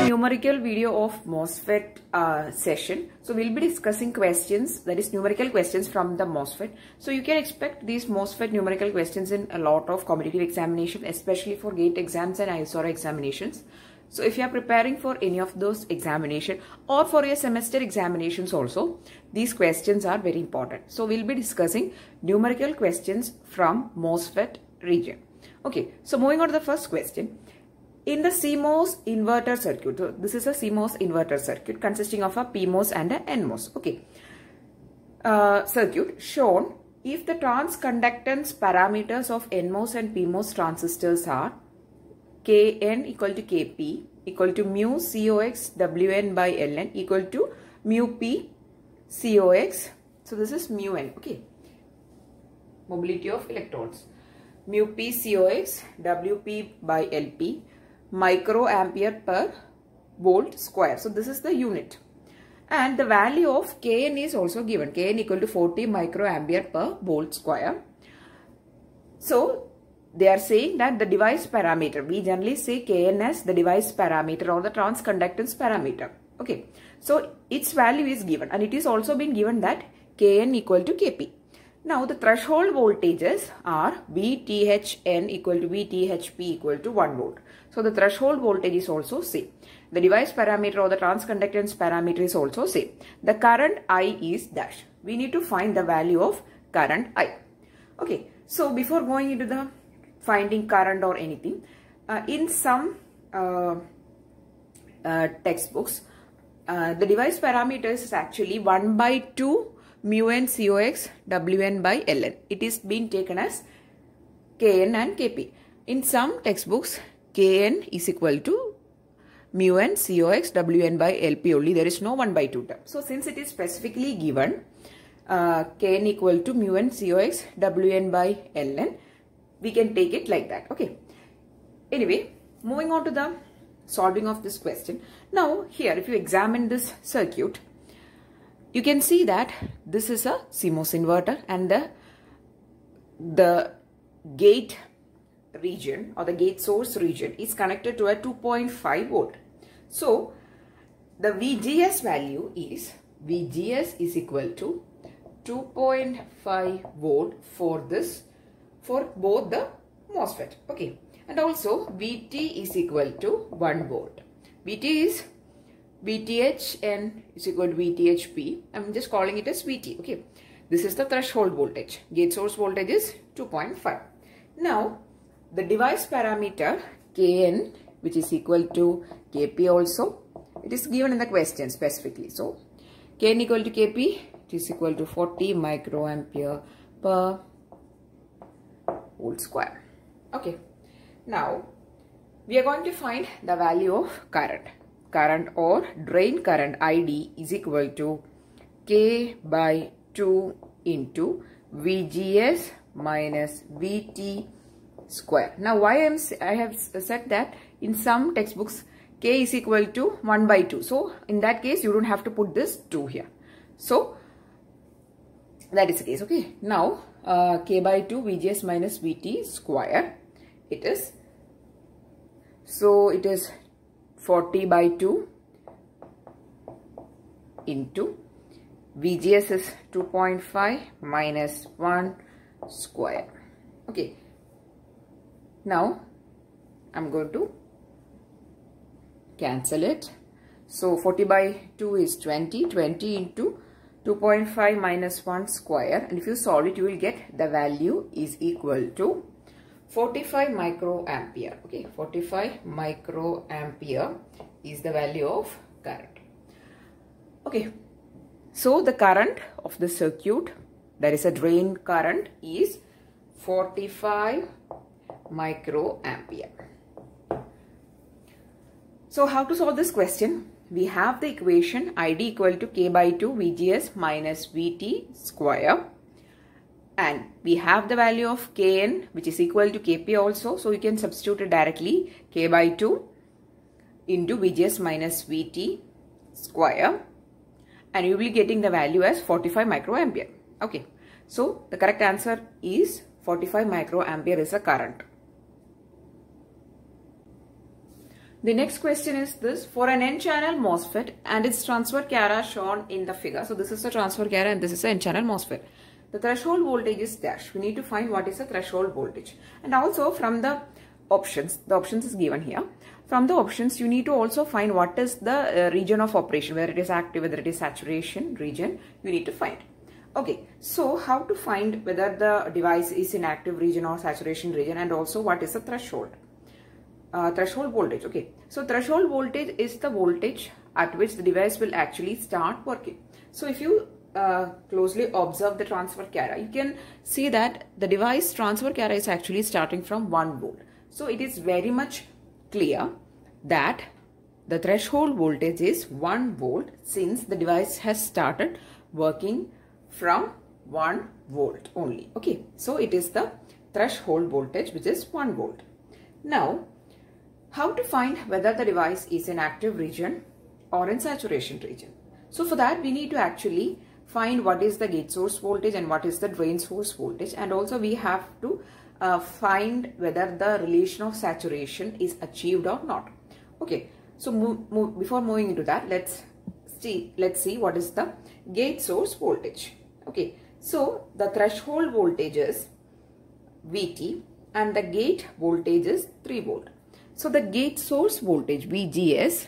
numerical video of Mosfet session. So we'll be discussing questions, that is numerical questions from the Mosfet. So you can expect these Mosfet numerical questions in a lot of competitive examination, especially for GATE exams and ISRO examinations. So if you are preparing for any of those examination or for your semester examinations also, these questions are very important. So we'll be discussing numerical questions from Mosfet region. Okay, so moving on to the first question. In the CMOS inverter circuit, so this is a CMOS inverter circuit consisting of a PMOS and a NMOS. Okay, circuit shown if the transconductance parameters of NMOS and PMOS transistors are Kn equal to Kp equal to mu COX Wn by Ln equal to mu P COX. So this is mu n. Okay, mobility of electrons. Mu P COX Wp by Lp microampere per volt square. So this is the unit. And the value of Kn is also given. Kn equal to 40 microampere per volt square. So they are saying that the device parameter, we generally say Kn as the device parameter or the transconductance parameter. Okay. So its value is given, and it is also been given that Kn equal to Kp. Now the threshold voltages are VTHN equal to VTHP equal to 1 volt. So the threshold voltage is also same. The device parameter or the transconductance parameter is also same. The current I is dash. We need to find the value of current I. Okay. So before going into the finding current or anything, in some textbooks, the device parameters is actually 1 by 2 mu n COX Wn by Ln. It is being taken as Kn and Kp. In some textbooks, Kn is equal to mu n COX Wn by Lp only. There is no 1 by 2 term. So since it is specifically given Kn equal to mu n COX Wn by Ln, we can take it like that. Okay. Anyway, moving on to the solving of this question. Now here, if you examine this circuit, you can see that this is a CMOS inverter and the gate region or the gate source region is connected to a 2.5 volt. So the VGS value is VGS is equal to 2.5 volt for this, for both the Mosfet. Okay, and also VT is equal to 1 volt. VT is VTHN is equal to VTHP. I'm just calling it as VT. Okay, this is the threshold voltage. Gate source voltage is 2.5. Now the device parameter Kn, which is equal to Kp also, it is given in the question specifically. So Kn equal to Kp, it is equal to 40 microampere per volt square. Okay, now we are going to find the value of current. Current or drain current ID is equal to K by 2 into VGS minus VT square. Now why I have said that in some textbooks K is equal to 1 by 2. So in that case you don't have to put this 2 here. So that is the case. Okay. Now K by 2 VGS minus VT square, it is, so it is 40 by 2 into VGS is 2.5 minus 1 square. Okay. Now I'm going to cancel it. So 40 by 2 is 20. 20 into 2.5 minus 1 square. And if you solve it, you will get the value is equal to 45 microampere. Okay, 45 microampere is the value of current. Okay, so the current of the circuit, that is a drain current, is 45 microampere. So how to solve this question? We have the equation ID equal to K by 2 VGS minus VT square. And we have the value of Kn, which is equal to Kp also. So you can substitute it directly, K by 2 into VGS minus VT square. And you will be getting the value as 45 microampere. Okay. So the correct answer is 45 microampere is a current. The next question is this: for an N-channel MOSFET and its transfer cara shown in the figure. So this is the transfer cara and this is the N-channel MOSFET. The threshold voltage is dash. We need to find what is the threshold voltage. And also from the options is given here. From the options, you need to also find what is the region of operation, whether it is active, whether it is saturation region, you need to find. Okay, so how to find whether the device is in active region or saturation region, and also what is the threshold? Threshold voltage. Okay, so threshold voltage is the voltage at which the device will actually start working. So if you closely observe the transfer cara, you can see that the device transfer cara is actually starting from 1 volt. So it is very much clear that the threshold voltage is 1 volt since the device has started working from 1 volt only. Okay, so it is the threshold voltage which is 1 volt. Now, how to find whether the device is in active region or in saturation region? So for that we need to actually find what is the gate source voltage and what is the drain source voltage, and also we have to find whether the relation of saturation is achieved or not. Okay, so before moving into that, let's see what is the gate source voltage. Okay, so the threshold voltage is Vt and the gate voltage is 3 volt. So the gate source voltage VGS,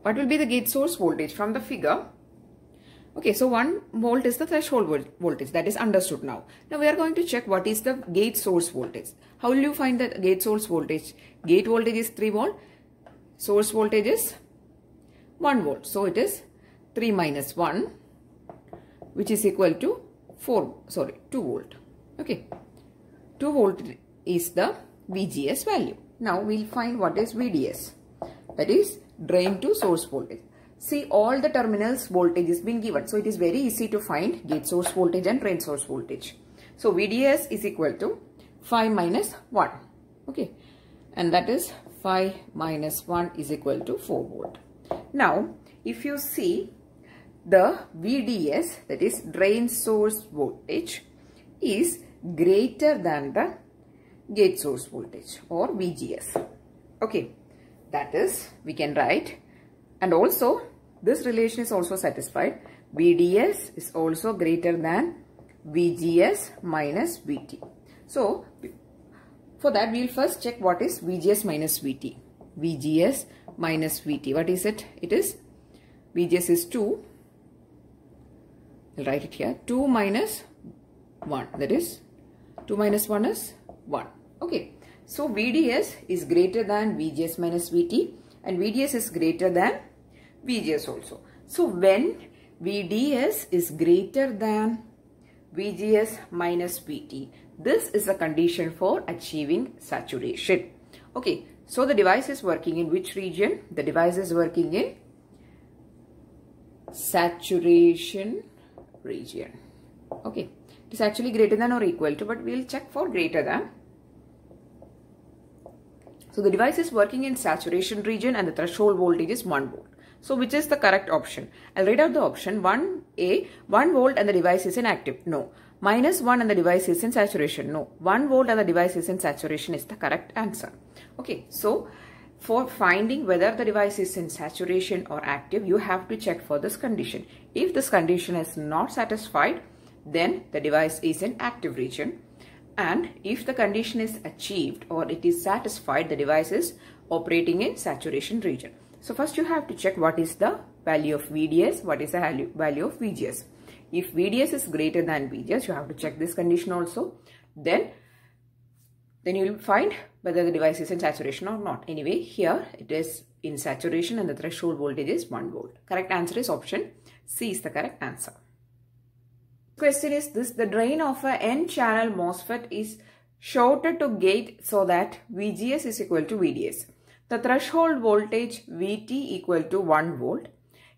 what will be the gate source voltage from the figure? Okay, so 1 volt is the threshold voltage, that is understood now. Now we are going to check what is the gate source voltage. How will you find the gate source voltage? Gate voltage is 3 volt, source voltage is 1 volt. So it is 3 minus 1, which is equal to 2 volt. Okay, 2 volt is the VGS value. Now we'll find what is VDS, that is drain to source voltage. See, all the terminals voltage is been given, so it is very easy to find gate source voltage and drain source voltage. So VDS is equal to 5 minus 1. Okay, and that is 5 minus 1 is equal to 4 volt. Now if you see the VDS, that is drain source voltage, is greater than the gate source voltage or VGS. Okay, that is we can write, and also this relation is also satisfied. VDS is also greater than VGS minus VT. So for that we will first check what is VGS minus VT. VGS minus VT, what is it? It is VGS is 2. I'll write it here. 2 minus 1, that is 2 minus 1 is 1. Okay, so VDS is greater than VGS minus VT and VDS is greater than VGS also. So when VDS is greater than VGS minus VT, this is a condition for achieving saturation. Okay, so the device is working in which region? The device is working in saturation region. Okay, it is actually greater than or equal to, but we will check for greater than. So the device is working in saturation region and the threshold voltage is 1 volt. So which is the correct option? I'll read out the option. 1A, 1 volt and the device is in active. No. Minus 1 and the device is in saturation. No. 1 volt and the device is in saturation is the correct answer. Okay, so for finding whether the device is in saturation or active, you have to check for this condition. If this condition is not satisfied, then the device is in active region. And if the condition is achieved or it is satisfied, the device is operating in saturation region. So first you have to check what is the value of VDS, what is the value of VGS. If VDS is greater than VGS, you have to check this condition also. Then you will find whether the device is in saturation or not. Anyway, here it is in saturation and the threshold voltage is 1 volt. Correct answer is option C is the correct answer. Question is this: the drain of a N-channel MOSFET is shorted to gate so that VGS is equal to VDS. The threshold voltage Vt equal to 1 volt.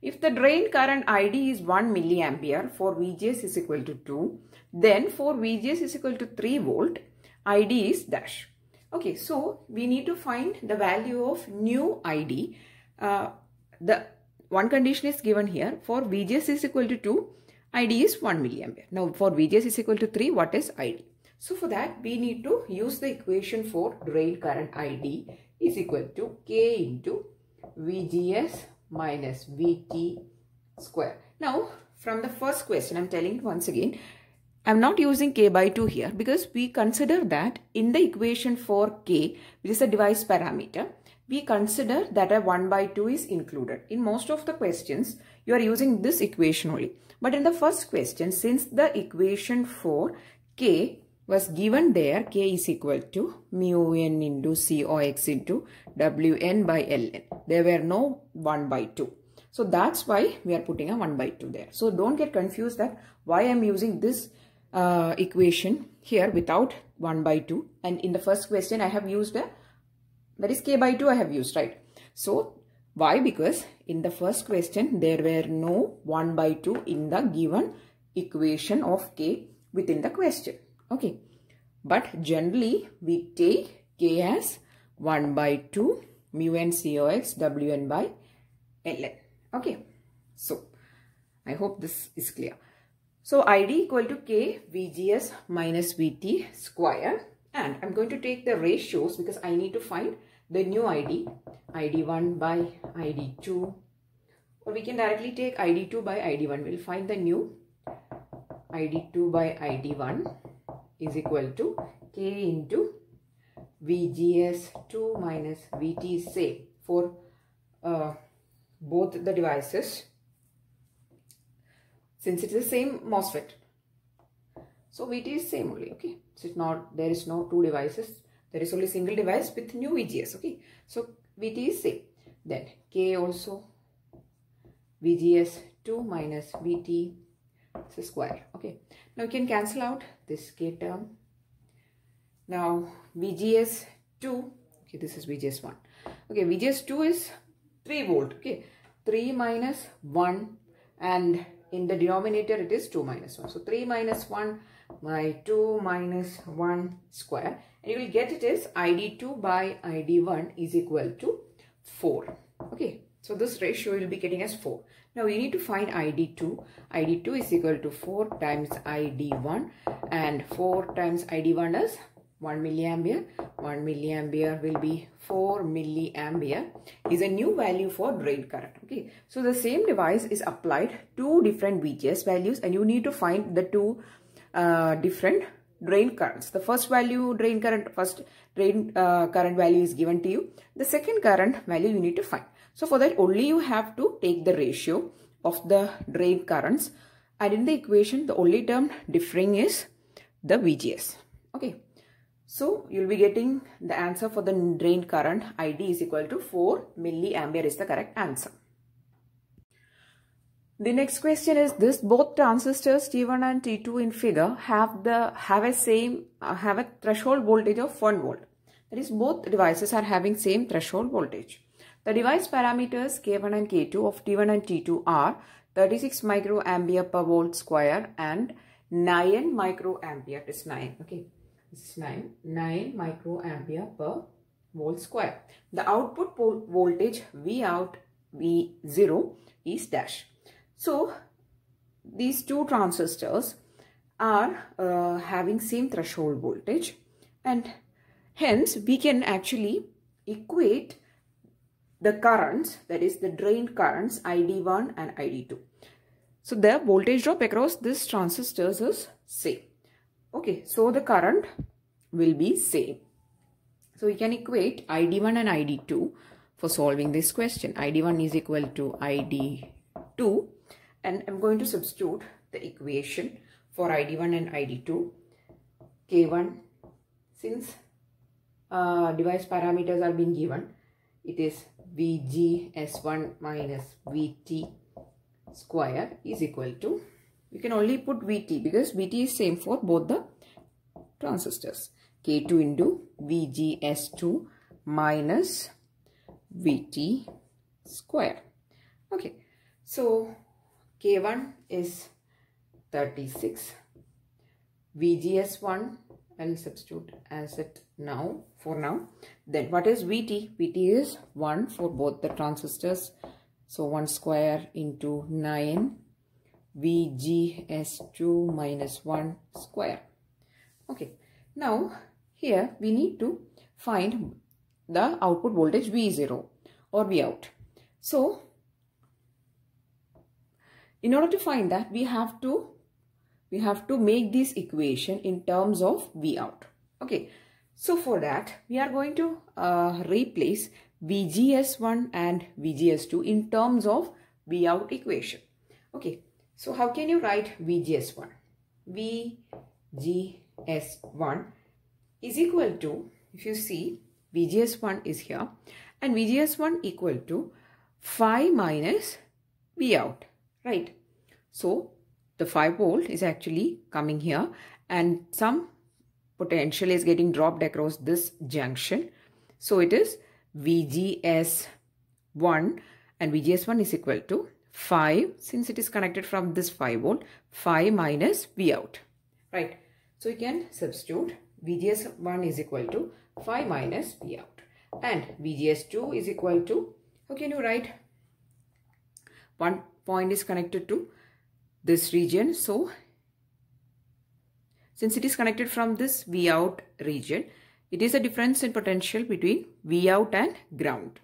If the drain current ID is 1 milliampere for VGS is equal to 2, then for VGS is equal to 3 volt, ID is dash. Okay, so we need to find the value of new ID. The one condition is given here. For VGS is equal to 2, ID is 1 milliampere. Now for VGS is equal to 3, what is ID? So for that, we need to use the equation for drain current ID is equal to K into VGS minus VT square. Now, from the first question, I'm telling once again, I'm not using K by 2 here because we consider that in the equation for K, which is a device parameter, we consider that a 1 by 2 is included. In most of the questions, you are using this equation only. But in the first question, since the equation for K was given there, K is equal to mu n into COX into Wn by Ln. There were no 1 by 2. So that's why we are putting a 1 by 2 there. So don't get confused that why I'm using this equation here without 1 by 2. And in the first question, I have used that is K by 2 I have used, right? So why? Because in the first question, there were no 1 by 2 in the given equation of K within the question. Okay. But generally, we take K as 1 by 2 mu n COX Wn by Ln. Okay. So I hope this is clear. So ID equal to K VGS minus VT square, and I'm going to take the ratios because I need to find the new ID, ID1 by ID2, or we can directly take ID2 by ID1. We'll find the new ID2 by ID1 is equal to K into VGS2 minus VT, say for both the devices, since it's the same Mosfet. So VT is same only, okay. So it's not, there is no two devices. There is only single device with new VGS, okay. So VT is same. Then K also VGS2 minus VT square, okay. Now you can cancel out this K term. Now VGS2, okay, this is VGS1. Okay, VGS2 is 3 volt, okay. 3 minus 1, and in the denominator it is 2 minus 1. So 3 minus 1 by 2 minus 1 square, and you will get it as ID2 by ID1 is equal to 4. Okay, so this ratio will be getting as 4. Now we need to find ID2. ID2 is equal to 4 times ID1, and 4 times ID1 is 1 milliampere. 1 milliampere will be 4 milliampere is a new value for drain current. Okay, so the same device is applied two different VGS values, and you need to find the two different drain currents. The first value drain current, current value is given to you. The second current value you need to find. So for that only you have to take the ratio of the drain currents, and in the equation the only term differing is the VGS. Okay. So you'll be getting the answer for the drain current ID is equal to 4 milliampere is the correct answer. The next question is this: both transistors T1 and T2 in figure have a threshold voltage of 1 volt. That is, both devices are having same threshold voltage. The device parameters K1 and K2 of T1 and T2 are 36 microampere per volt square and 9 microampere. It is 9. Okay. This is 9 microampere per volt square. The output voltage V out V0 is dash. So these two transistors are having same threshold voltage, and hence we can actually equate the currents, that is the drain currents ID1 and ID2. So the voltage drop across these transistors is same. Okay, so the current will be same. So we can equate ID1 and ID2 for solving this question. ID1 is equal to ID2, and I'm going to substitute the equation for ID1 and ID2. K1, since device parameters are being given, it is VGS1 minus VT square is equal to, you can only put VT because VT is same for both the transistors. K2 into VGS2 minus VT square. Okay, so K1 is 36. VGS1 I'll substitute as it now for now. Then what is VT? VT is 1 for both the transistors. So 1 square into 9 VGS2 minus 1 square. Okay. Now here we need to find the output voltage V0 or Vout. So in order to find that, we have to make this equation in terms of Vout. Okay, so for that we are going to replace VGS1 and VGS2 in terms of Vout equation. Okay, so how can you write VGS1? VGS1 is equal to, if you see, VGS1 is here and VGS1 equal to phi minus Vout, right? So the 5 volt is actually coming here and some potential is getting dropped across this junction. So it is VGS1 and VGS1 is equal to 5, since it is connected from this 5 volt, 5 minus Vout, right? So you can substitute VGS1 is equal to 5 minus Vout and VGS2 is equal to, how can you write? One point is connected to this region. So since it is connected from this Vout region, it is a difference in potential between Vout and ground.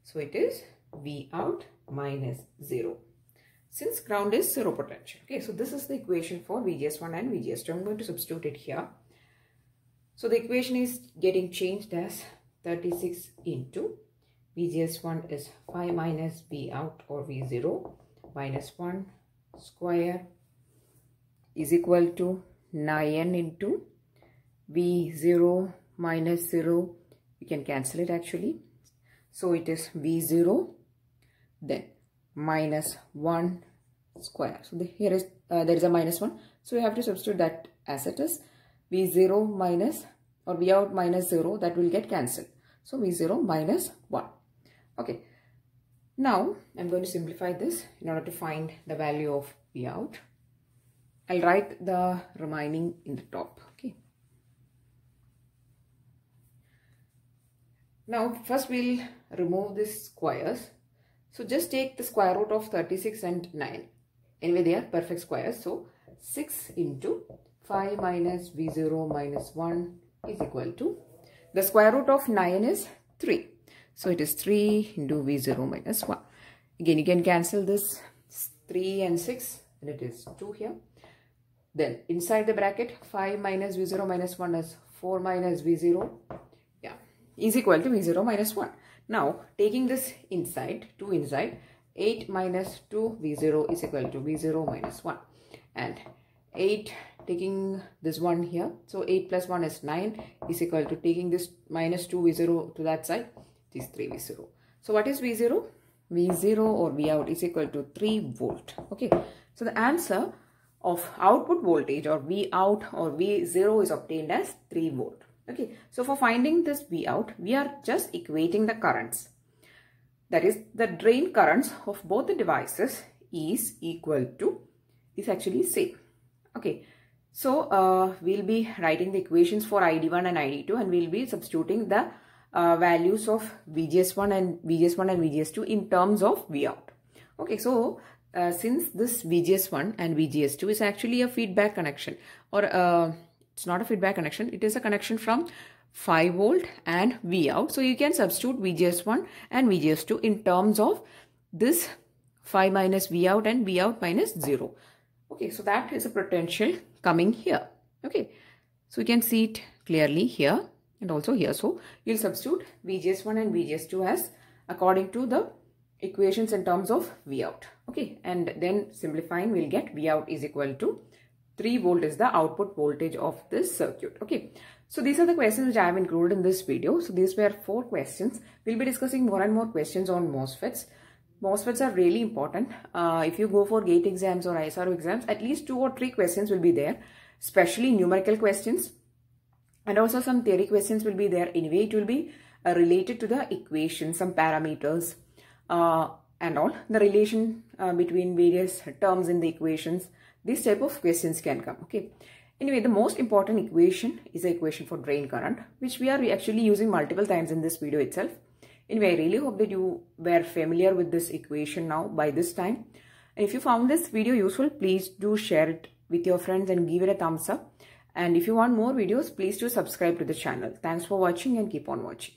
So it is Vout minus 0, since ground is 0 potential. Okay, so this is the equation for VGS1 and VGS2. I'm going to substitute it here. So the equation is getting changed as 36 into VGS1 is 5 minus Vout or V0 minus 1 square is equal to 9 into V0 minus 0. You can cancel it actually. So it is V0 then minus 1 square. So here is there is a minus 1. So you have to substitute that as it is. V0 minus or Vout minus 0, that will get cancelled. So V0 minus 1. Okay. Now I'm going to simplify this in order to find the value of Vout. I'll write the remaining in the top. Okay. Now first we'll remove these squares. So just take the square root of 36 and 9. Anyway, they are perfect squares. So 6 into 5 minus V0 minus 1 is equal to, the square root of 9 is 3. So it is 3 into V0 minus 1. Again, you can cancel this 3 and 6 and it is 2 here. Then inside the bracket, 5 minus V0 minus 1 is 4 minus V0. Yeah, is equal to V0 minus 1. Now, taking this inside, 2 inside, 8 minus 2 V0 is equal to V0 minus 1. And 8, taking this 1 here. So, 8 plus 1 is 9 is equal to, taking this minus 2 V0 to that side, it is 3 V0. So, what is V0? V0 or Vout is equal to 3 volt. Okay. So, the answer of output voltage or Vout or V0 is obtained as 3 volt. Okay, so for finding this Vout, we are just equating the currents. That is, the drain currents of both the devices is equal to, is actually same. Okay, so we'll be writing the equations for ID1 and ID2 and we'll be substituting the values of VGS1 and VGS2 in terms of Vout. Okay, so since this VGS1 and VGS2 is actually a feedback connection, or it's not a feedback connection, it is a connection from 5 volt and Vout. So you can substitute VGS1 and VGS2 in terms of this 5 minus Vout and Vout minus 0. Okay, so that is a potential coming here. Okay, so you can see it clearly here and also here. So you'll substitute VGS1 and VGS2 as according to the equations in terms of Vout. Okay, and then simplifying, we'll get Vout is equal to 3 volt is the output voltage of this circuit. Okay, so these are the questions which I have included in this video. So these were 4 questions. We'll be discussing more and more questions on MOSFETs. MOSFETs are really important. If you go for GATE exams or ISRO exams, at least 2 or 3 questions will be there, especially numerical questions, and also some theory questions will be there. Anyway, it will be related to the equation, some parameters and all, the relation between various terms in the equations. These type of questions can come. Okay. Anyway, the most important equation is the equation for drain current, which we are actually using multiple times in this video itself. Anyway, I really hope that you were familiar with this equation now by this time. And if you found this video useful, please do share it with your friends and give it a thumbs up. And if you want more videos, please do subscribe to the channel. Thanks for watching and keep on watching.